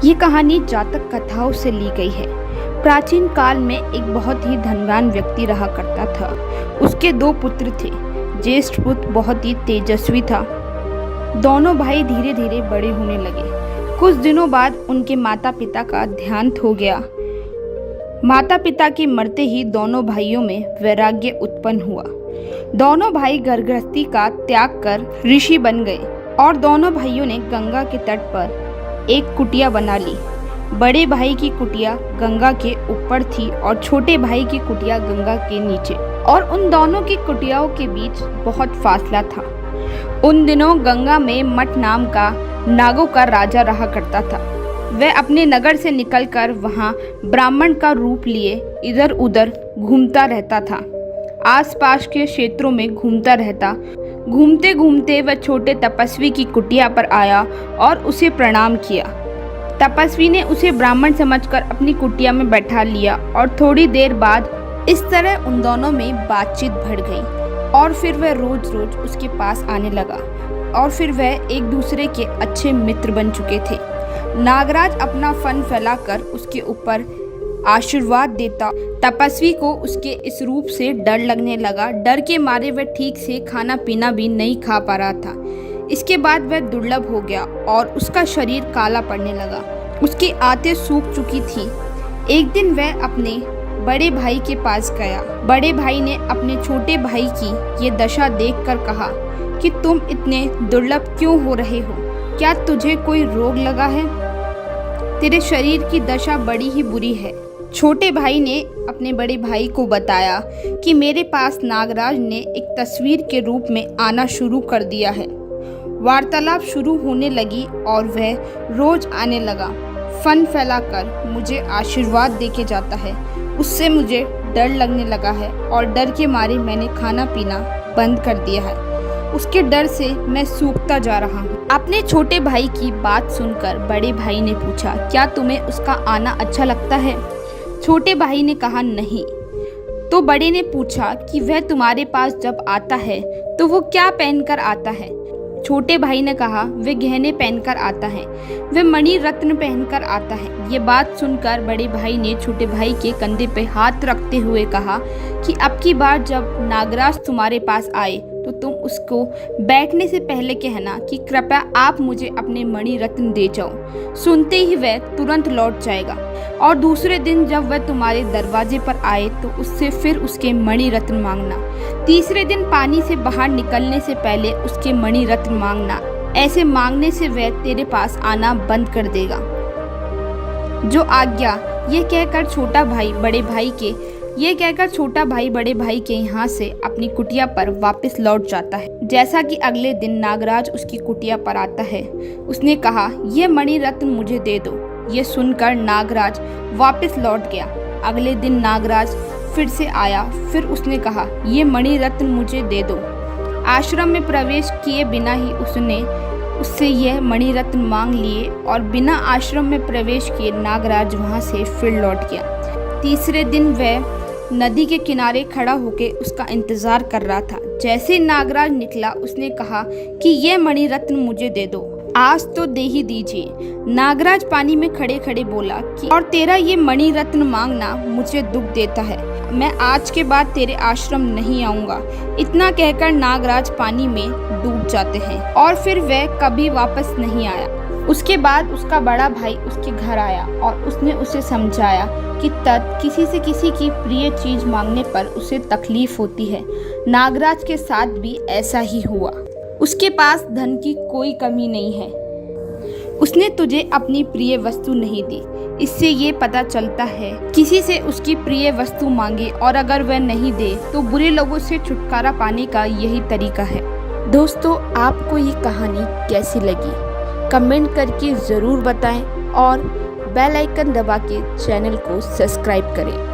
ये कहानी जातक कथाओं से ली गई है। प्राचीन काल में एक बहुत ही धनवान व्यक्ति रहा करता था। उसके 2 पुत्र थे। ज्येष्ठ पुत्र बहुत ही तेजस्वी था। दोनों भाई धीरे धीरे बड़े होने लगे। कुछ दिनों बाद उनके माता पिता का देहांत हो गया। माता पिता के मरते ही दोनों भाइयों में वैराग्य उत्पन्न हुआ। दोनों भाई गृहस्थी का त्याग कर ऋषि बन गए और दोनों भाइयों ने गंगा के तट पर एक कुटिया बना ली। बड़े भाई की कुटिया गंगा के ऊपर थी और छोटे भाई की कुटिया गंगा के नीचे, और उन दोनों की कुटियाओं के बीच बहुत फासला था। उन दिनों गंगा में मट नाम का नागों का राजा रहा करता था। वह अपने नगर से निकलकर वहां ब्राह्मण का रूप लिए इधर उधर घूमता रहता था। आसपास के क्षेत्रों में घूमता रहता। घूमते घूमते वह छोटे तपस्वी की कुटिया पर आया और उसे प्रणाम किया। तपस्वी ने उसे ब्राह्मण समझकर अपनी कुटिया में बैठा लिया और थोड़ी देर बाद इस तरह उन दोनों में बातचीत बढ़ गई और फिर वह रोज रोज उसके पास आने लगा और फिर वह एक दूसरे के अच्छे मित्र बन चुके थे। नागराज अपना फन फैलाकर उसके ऊपर आशीर्वाद देता। तपस्वी को उसके इस रूप से डर लगने लगा। डर के मारे वह ठीक से खाना पीना भी नहीं खा पा रहा था। इसके बाद वह दुर्लभ हो गया और उसका शरीर काला पड़ने लगा। उसकी आंतें सूख चुकी थी। एक दिन वह अपने बड़े भाई के पास गया। बड़े भाई ने अपने छोटे भाई की ये दशा देखकर कहा कि तुम इतने दुर्लभ क्यों हो रहे हो? क्या तुझे कोई रोग लगा है? तेरे शरीर की दशा बड़ी ही बुरी है। छोटे भाई ने अपने बड़े भाई को बताया कि मेरे पास नागराज ने एक तस्वीर के रूप में आना शुरू कर दिया है। वार्तालाप शुरू होने लगी और वह रोज आने लगा। फन फैलाकर मुझे आशीर्वाद देके जाता है। उससे मुझे डर लगने लगा है और डर के मारे मैंने खाना पीना बंद कर दिया है। उसके डर से मैं सूखता जा रहा हूँ। अपने छोटे भाई की बात सुनकर बड़े भाई ने पूछा, क्या तुम्हें उसका आना अच्छा लगता है? छोटे भाई ने कहा, नहीं। तो बड़े ने पूछा कि वह तुम्हारे पास जब आता है तो वो क्या पहनकर आता है? छोटे भाई ने कहा, वह गहने पहनकर आता है, वह मणि रत्न पहनकर आता है। ये बात सुनकर बड़े भाई ने छोटे भाई के कंधे पे हाथ रखते हुए कहा कि अब की बार जब नागराज तुम्हारे पास आए तो तुम उसको बैठने से पहले कहना कि कृपया आप मुझे अपने मणि रत्न दे जाओ। सुनते ही वह तुरंत लौट जाएगा और दूसरे दिन जब वह तुम्हारे दरवाजे पर आए तो उससे फिर उसके मणि रत्न मांगना। तीसरे दिन पानी से बाहर निकलने से पहले उसके मणि रत्न मांगना। ऐसे मांगने से वह तेरे पास आना बंद कर देगा। जो आज्ञा। ये कहकर छोटा भाई बड़े भाई के यहाँ से अपनी कुटिया पर वापस लौट जाता है। जैसा कि अगले दिन नागराज उसकी कुटिया पर आता है, उसने कहा, ये मणि रत्न मुझे दे दो। ये सुनकर नागराज वापस लौट गया। अगले दिन नागराज फिर से आया। फिर उसने कहा, ये मणि रत्न मुझे दे दो। आश्रम में प्रवेश किए बिना ही उससे यह मणि रत्न मांग लिए और बिना आश्रम में प्रवेश किए नागराज वहां से फिर लौट गया। तीसरे दिन वह नदी के किनारे खड़ा होकर उसका इंतजार कर रहा था। जैसे नागराज निकला उसने कहा कि यह मणि रत्न मुझे दे दो, आज तो दे ही दीजिए। नागराज पानी में खड़े खड़े बोला कि और तेरा ये मणि रत्न मांगना मुझे दुख देता है। मैं आज के बाद तेरे आश्रम नहीं आऊंगा। इतना कहकर नागराज पानी में डूब जाते हैं और फिर वह कभी वापस नहीं आया। उसके बाद उसका बड़ा भाई उसके घर आया और उसने उसे समझाया कि किसी से किसी की प्रिय चीज मांगने पर उसे तकलीफ होती है। नागराज के साथ भी ऐसा ही हुआ। उसके पास धन की कोई कमी नहीं है। उसने तुझे अपनी प्रिय वस्तु नहीं दी। इससे ये पता चलता है किसी से उसकी प्रिय वस्तु मांगे और अगर वह नहीं दे तो बुरे लोगों से छुटकारा पाने का यही तरीका है। दोस्तों, आपको ये कहानी कैसी लगी कमेंट करके ज़रूर बताएं और बेल आइकन दबा के चैनल को सब्सक्राइब करें।